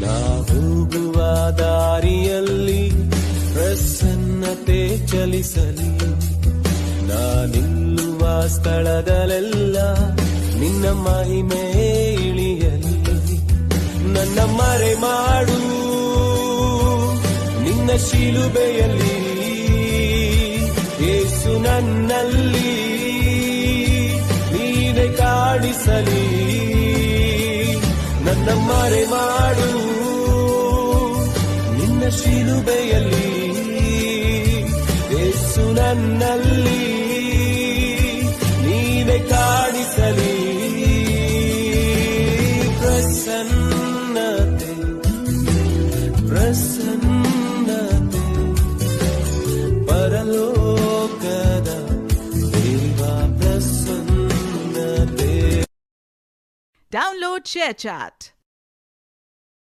ನಾ ಹೋಗುವ ದಾರಿಯಲ್ಲಿ ಪ್ರಸನ್ನತೆ ಚಲಿಸಲಿ, ನಾ ನಿಲ್ಲುವ ಸ್ಥಳದಲ್ಲೆಲ್ಲ ನಿನ್ನ ಮಹಿಮೆ ಇಳಿಯಲಿ. ನನ್ನ ಮರೆ ಮಾಡು ನಿನ್ನ ಶಿಲುಬೆಯಲ್ಲಿ, ಯೇಸು ನನ್ನಲ್ಲಿ ನೀನೆ ಕಾಣಿಸಲಿ. ನನ್ನ ಮರೆ ಮಾಡು ನಿನ್ನ ಶಿಲುಬೆಯಲ್ಲಿ, ಯೇಸು ನನ್ನಲ್ಲಿ ನೀನೆ ಕಾಣಿಸಲಿ. ಪ್ರಸನ್ನತೆ ಪ್ರಸನ್ನತೆ ಪರಲೋಕದ ದೇವ ಪ್ರಸನ್ನತೆ. Download ShareChat.